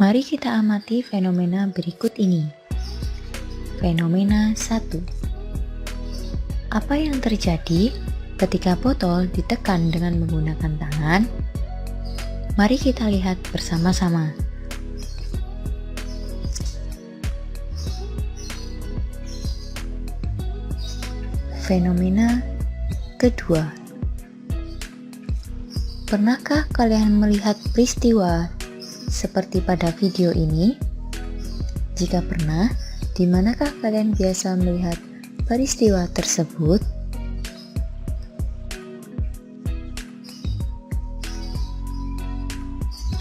Mari kita amati fenomena berikut ini. Fenomena 1. Apa yang terjadi ketika botol ditekan dengan menggunakan tangan? Mari kita lihat bersama-sama. Fenomena kedua. Pernahkah kalian melihat peristiwa seperti pada video ini? Jika pernah, di manakah kalian biasa melihat peristiwa tersebut?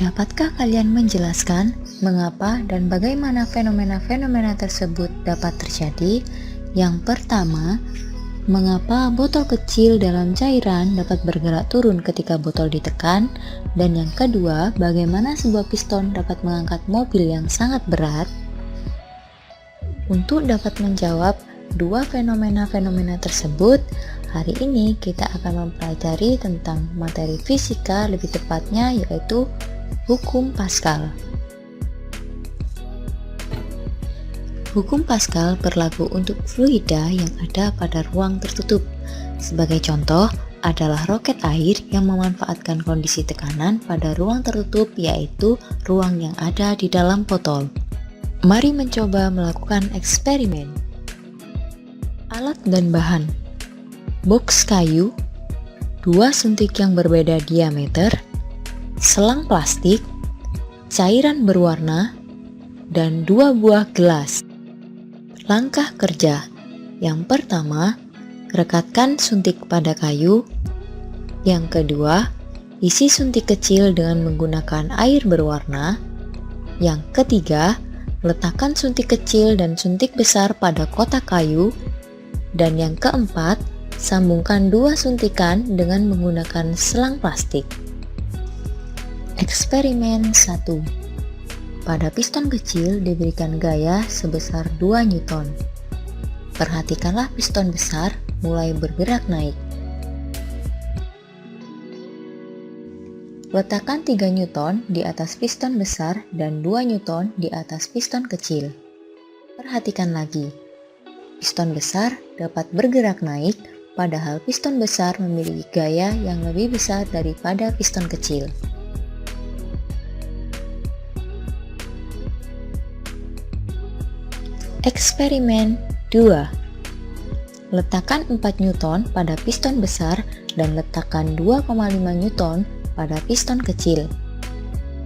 Dapatkah kalian menjelaskan mengapa dan bagaimana fenomena-fenomena tersebut dapat terjadi? Yang pertama, mengapa botol kecil dalam cairan dapat bergerak turun ketika botol ditekan? Dan yang kedua, bagaimana sebuah piston dapat mengangkat mobil yang sangat berat? Untuk dapat menjawab dua fenomena-fenomena tersebut, hari ini kita akan mempelajari tentang materi fisika, lebih tepatnya yaitu hukum Pascal. Hukum Pascal berlaku untuk fluida yang ada pada ruang tertutup. Sebagai contoh adalah roket air yang memanfaatkan kondisi tekanan pada ruang tertutup, yaitu ruang yang ada di dalam botol. Mari mencoba melakukan eksperimen. Alat dan bahan: box kayu, 2 suntik yang berbeda diameter, selang plastik, cairan berwarna, dan 2 buah gelas. Langkah kerja: yang pertama, rekatkan suntik pada kayu. Yang kedua, isi suntik kecil dengan menggunakan air berwarna. Yang ketiga, letakkan suntik kecil dan suntik besar pada kotak kayu. Dan yang keempat, sambungkan 2 suntikan dengan menggunakan selang plastik. Eksperimen 1. Pada piston kecil diberikan gaya sebesar 2 Newton. Perhatikanlah piston besar mulai bergerak naik. Letakkan 3 Newton di atas piston besar dan 2 Newton di atas piston kecil. Perhatikan lagi. Piston besar dapat bergerak naik, padahal piston besar memiliki gaya yang lebih besar daripada piston kecil. Eksperimen 2. Letakkan 4 Newton pada piston besar dan letakkan 2,5 Newton pada piston kecil.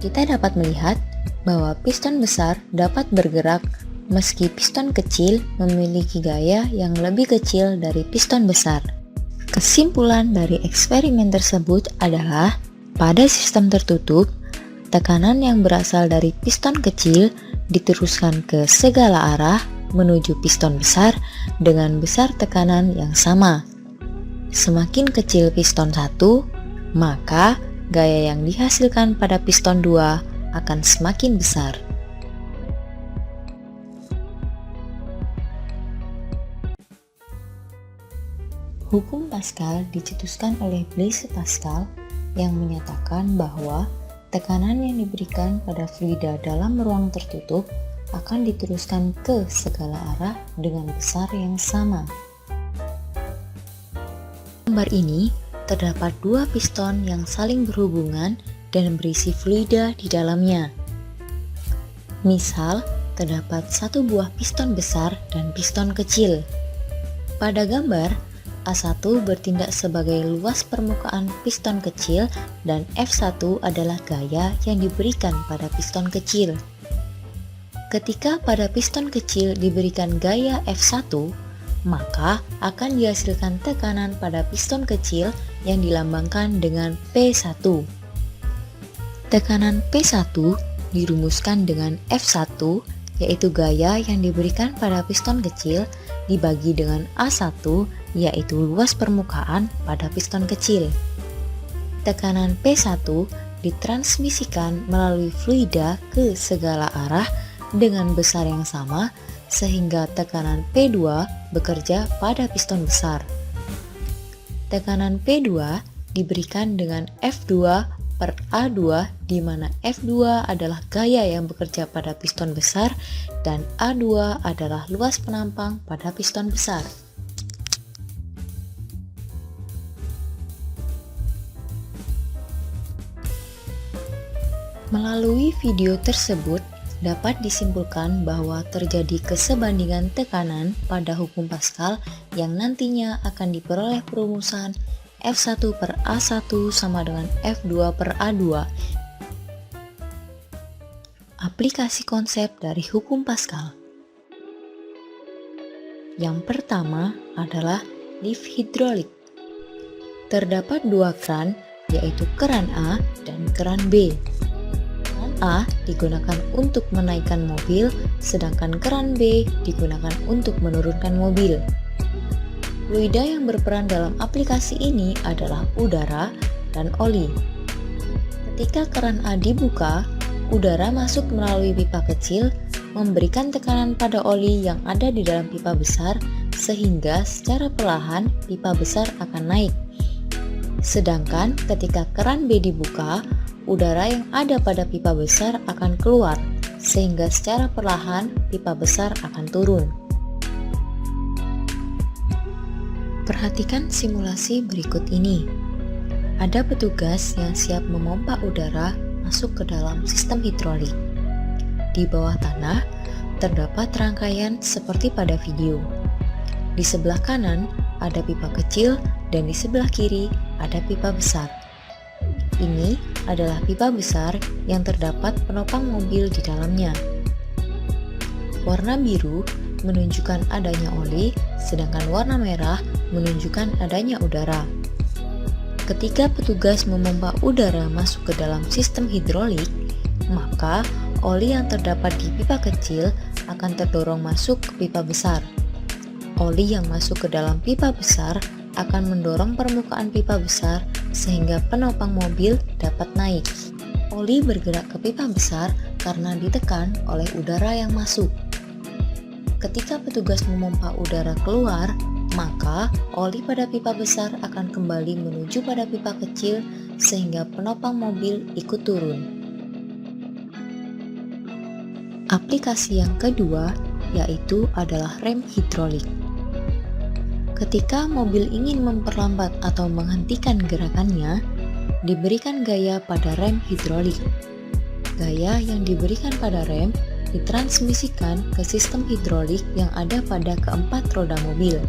Kita dapat melihat bahwa piston besar dapat bergerak meski piston kecil memiliki gaya yang lebih kecil dari piston besar. Kesimpulan dari eksperimen tersebut adalah pada sistem tertutup, tekanan yang berasal dari piston kecil diteruskan ke segala arah menuju piston besar dengan besar tekanan yang sama. Semakin kecil piston 1, maka gaya yang dihasilkan pada piston 2 akan semakin besar. Hukum Pascal dicetuskan oleh Blaise Pascal yang menyatakan bahwa tekanan yang diberikan pada fluida dalam ruang tertutup akan diteruskan ke segala arah dengan besar yang sama. Gambar ini terdapat 2 piston yang saling berhubungan dan berisi fluida di dalamnya. Misal, terdapat 1 buah piston besar dan piston kecil. Pada gambar, A1 bertindak sebagai luas permukaan piston kecil dan F1 adalah gaya yang diberikan pada piston kecil. Ketika pada piston kecil diberikan gaya F1, maka akan dihasilkan tekanan pada piston kecil yang dilambangkan dengan P1. Tekanan P1 dirumuskan dengan F1, yaitu gaya yang diberikan pada piston kecil dibagi dengan A1, yaitu luas permukaan pada piston kecil. Tekanan P1 ditransmisikan melalui fluida ke segala arah dengan besar yang sama, sehingga tekanan P2 bekerja pada piston besar. Tekanan P2 diberikan dengan F2 per A2, di mana F2 adalah gaya yang bekerja pada piston besar dan A2 adalah luas penampang pada piston besar. Melalui video tersebut, dapat disimpulkan bahwa terjadi kesebandingan tekanan pada hukum Pascal yang nantinya akan diperoleh perumusan F1 per A1 sama dengan F2 per A2. Aplikasi konsep dari hukum Pascal. Yang pertama adalah lift hidrolik. Terdapat dua keran, yaitu keran A dan keran B. A digunakan untuk menaikkan mobil, sedangkan keran B digunakan untuk menurunkan mobil. Fluida yang berperan dalam aplikasi ini adalah udara dan oli. Ketika keran A dibuka, udara masuk melalui pipa kecil, memberikan tekanan pada oli yang ada di dalam pipa besar, sehingga secara perlahan pipa besar akan naik. Sedangkan ketika keran B dibuka, udara yang ada pada pipa besar akan keluar, sehingga secara perlahan pipa besar akan turun. Perhatikan simulasi berikut ini. Ada petugas yang siap memompa udara masuk ke dalam sistem hidrolik. Di bawah tanah, terdapat rangkaian seperti pada video. Di sebelah kanan ada pipa kecil dan di sebelah kiri ada pipa besar. Ini adalah pipa besar yang terdapat penopang mobil di dalamnya. Warna biru menunjukkan adanya oli, sedangkan warna merah menunjukkan adanya udara. Ketika petugas memompa udara masuk ke dalam sistem hidrolik, maka oli yang terdapat di pipa kecil akan terdorong masuk ke pipa besar. Oli yang masuk ke dalam pipa besar akan mendorong permukaan pipa besar sehingga penopang mobil dapat naik. Oli bergerak ke pipa besar karena ditekan oleh udara yang masuk. Ketika petugas memompa udara keluar, maka oli pada pipa besar akan kembali menuju pada pipa kecil sehingga penopang mobil ikut turun. Aplikasi yang kedua yaitu adalah rem hidrolik. Ketika mobil ingin memperlambat atau menghentikan gerakannya, diberikan gaya pada rem hidrolik. Gaya yang diberikan pada rem ditransmisikan ke sistem hidrolik yang ada pada keempat roda mobil.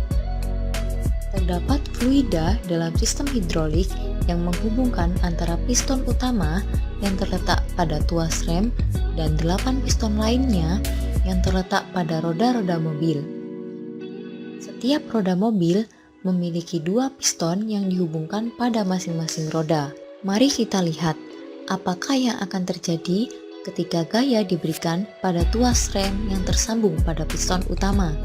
Terdapat fluida dalam sistem hidrolik yang menghubungkan antara piston utama yang terletak pada tuas rem dan 8 piston lainnya yang terletak pada roda-roda mobil. Setiap roda mobil memiliki 2 piston yang dihubungkan pada masing-masing roda. Mari kita lihat apakah yang akan terjadi ketika gaya diberikan pada tuas rem yang tersambung pada piston utama.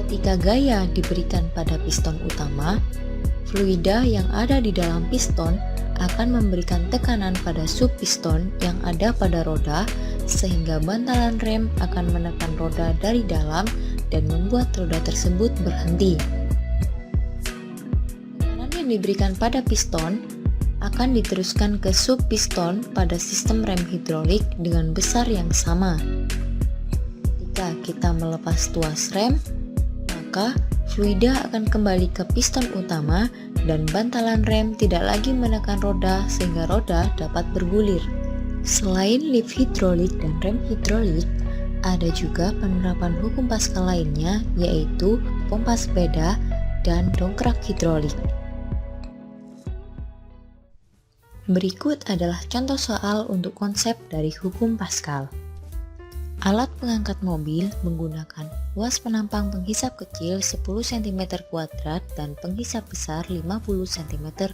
Ketika gaya diberikan pada piston utama, fluida yang ada di dalam piston akan memberikan tekanan pada subpiston yang ada pada roda sehingga bantalan rem akan menekan roda dari dalam dan membuat roda tersebut berhenti. Tekanan yang diberikan pada piston akan diteruskan ke subpiston pada sistem rem hidrolik dengan besar yang sama. Ketika kita melepas tuas rem, maka fluida akan kembali ke piston utama dan bantalan rem tidak lagi menekan roda sehingga roda dapat bergulir. Selain lift hidrolik dan rem hidrolik, ada juga penerapan hukum Pascal lainnya yaitu pompa sepeda dan dongkrak hidrolik. Berikut adalah contoh soal untuk konsep dari hukum Pascal. Alat pengangkat mobil menggunakan luas penampang penghisap kecil 10 cm2 dan penghisap besar 50 cm2.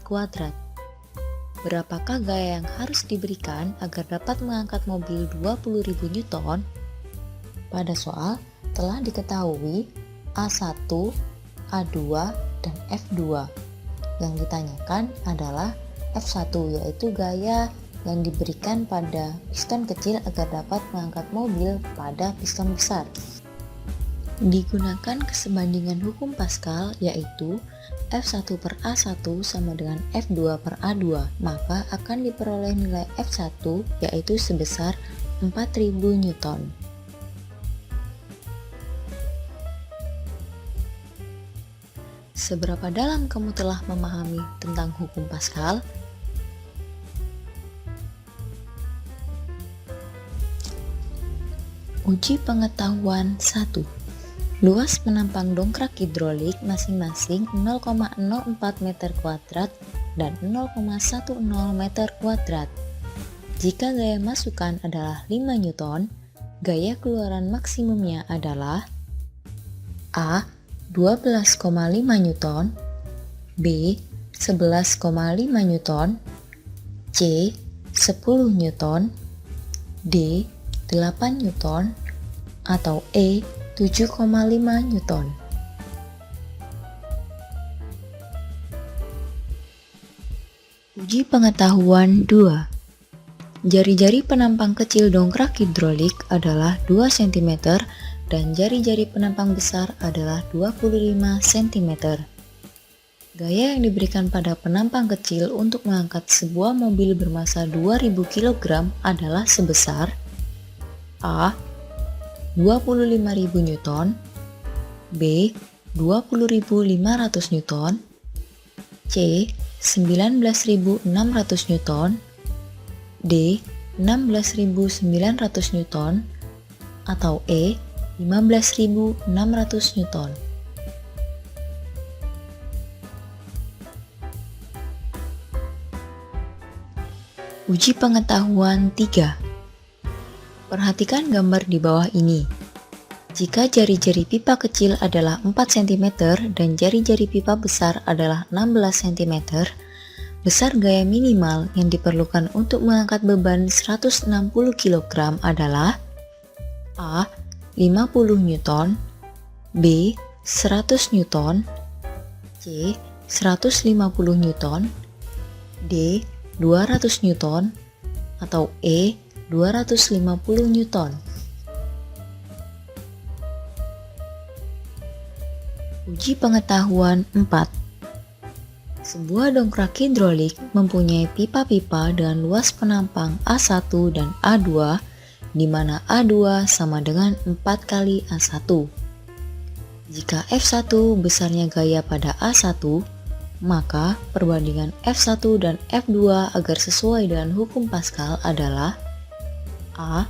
Berapakah gaya yang harus diberikan agar dapat mengangkat mobil 20.000 Newton? Pada soal telah diketahui A1, A2, dan F2. Yang ditanyakan adalah F1, yaitu gaya yang diberikan pada piston kecil agar dapat mengangkat mobil pada piston besar. Digunakan kesebandingan hukum Pascal, yaitu F1 per A1 sama dengan F2 per A2, maka akan diperoleh nilai F1 yaitu sebesar 4000 Newton. Seberapa dalam kamu telah memahami tentang hukum Pascal? Uji pengetahuan 1. Luas penampang dongkrak hidrolik masing-masing 0,04 meter kuadrat dan 0,10 meter kuadrat. Jika gaya masukan adalah 5 Newton, gaya keluaran maksimumnya adalah A. 12,5 Newton, B. 11,5 Newton, C. 10 Newton, D. 8 Newton, atau E. 7,5 Newton. Uji pengetahuan 2. Jari-jari penampang kecil dongkrak hidrolik adalah 2 cm dan jari-jari penampang besar adalah 25 cm. Gaya yang diberikan pada penampang kecil untuk mengangkat sebuah mobil bermasa 2000 kg adalah sebesar A. 25.000 Newton, B. 20.500 Newton, C. 19.600 Newton, D. 16.900 Newton, atau E. 15.600 Newton. Uji pengetahuan 3. Perhatikan gambar di bawah ini. Jika jari-jari pipa kecil adalah 4 cm dan jari-jari pipa besar adalah 16 cm, besar gaya minimal yang diperlukan untuk mengangkat beban 160 kg adalah A. 50 Newton, B. 100 Newton, C. 150 Newton, D. 200 Newton, atau E. 250 Newton. Uji pengetahuan 4. Sebuah dongkrak hidrolik mempunyai pipa-pipa dengan luas penampang A1 dan A2, di mana A2 sama dengan 4 kali A1. Jika F1 besarnya gaya pada A1, maka perbandingan F1 dan F2 agar sesuai dengan hukum Pascal adalah A.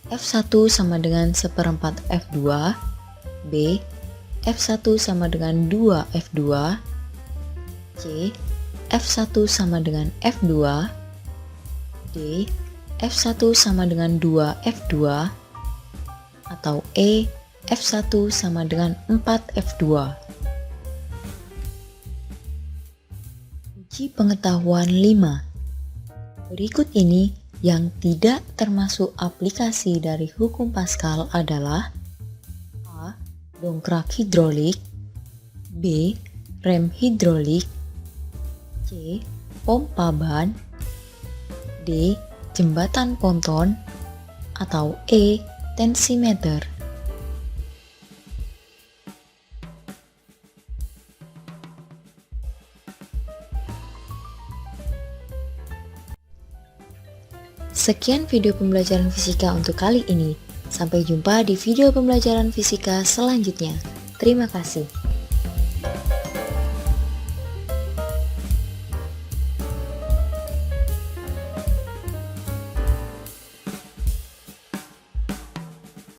F1 sama dengan 1/4 F2, B. F1 sama dengan 2 F2, C. F1 sama dengan F2, D. F1 sama dengan 2 F2, atau E. F1 sama dengan 4 F2. Uji pengetahuan 5. Berikut ini yang tidak termasuk aplikasi dari hukum Pascal adalah A. Dongkrak hidrolik, B. Rem hidrolik, C. Pompa ban, D. Jembatan ponton, atau E. Tensimeter. Sekian video pembelajaran fisika untuk kali ini. Sampai jumpa di video pembelajaran fisika selanjutnya. Terima kasih.